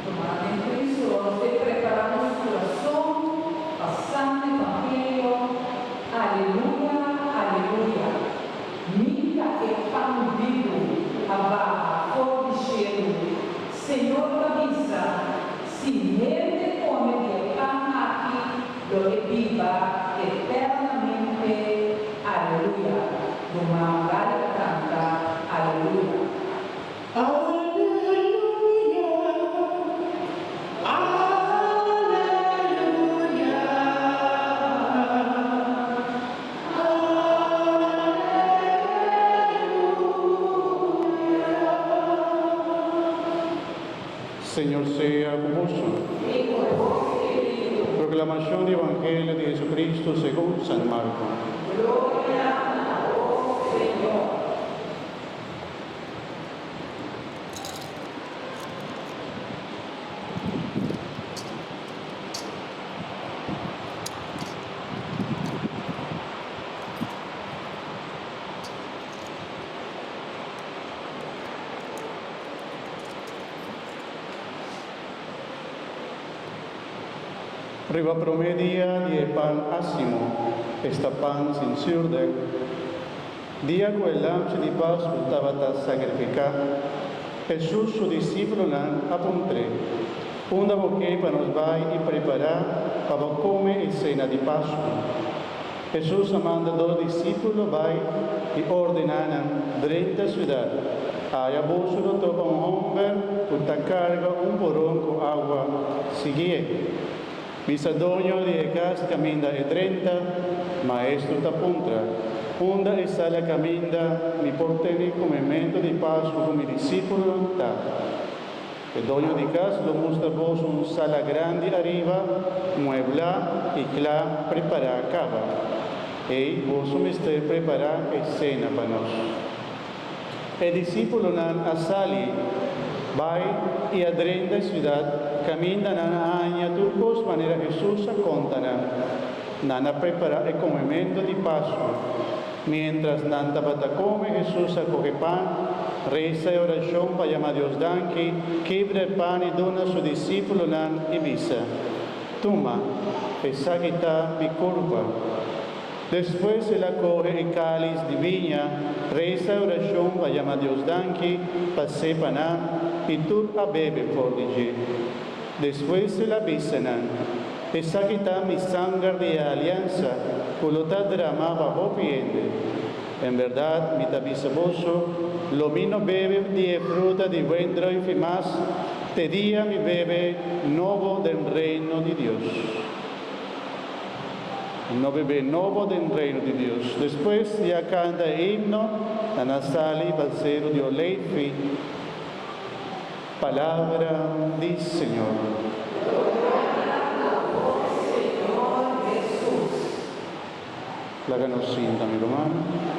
Tomando Cristo, preparar nuestro corazón, pasando el Evangelio. Aleluya, aleluya. Mica e pan vivo, abaixo, fora de cheiro. Senhor da missa, se nele come de pan aqui, lo que viva eternamente. Aleluya. Domani canta, aleluya. Señor sea con vosotros. Proclamación del Evangelio de Jesucristo según San Marcos. Gloria a vos, Señor. Riva promedia di pan assimo, esta pan sin surdec. Dia quellam se di Pasqua stava sacrificare, Jesús su discípulo nan apuntre, unda boque para nos vai e preparar para come e cena di Pasqua. Jesús manda dos discípulos vai e ordenanan 30 ciudad. Aí a bolsa do topa homem, puta carga porão com água, seguie. Misadonio di casa caminda e 30, maestro da puntra. Onda e sala caminda, mi porteni come mento di Pasqua come discepolo ta. E dono di casa lo mostra vos un sala grande arriva, muebla e cla prepara cava. E vos mister prepara e cena para nós. E discepolo nan a sali, vai e a 30 ciudad, caminda na aña turcos manera Jesús acontana, nana prepara el comimiento de Pascua. Mientras nanta come Jesús acoge pan, reza y oración para llamar a Dios danki, quebra el pan y dona a su discípulo nan y visa. Toma, esa quita mi curva. Después él acoge el cáliz de viña, reza y oración para llamar a Dios danki, para sepanar y tú a bebe por allí. Después se la bisanan, esa quita mi sangre de alianza, colota drama bajo piede. En verdad, mi tabisaboso, lo vino bebe de fruta de vendro y fimas, te día mi bebe nuevo del reino de Dios. No bebe nuevo del reino de Dios. Después ya canta himno, Anasali, Balcero de Oleifi, palabra del Señor. La ganoscinta, mi hermano.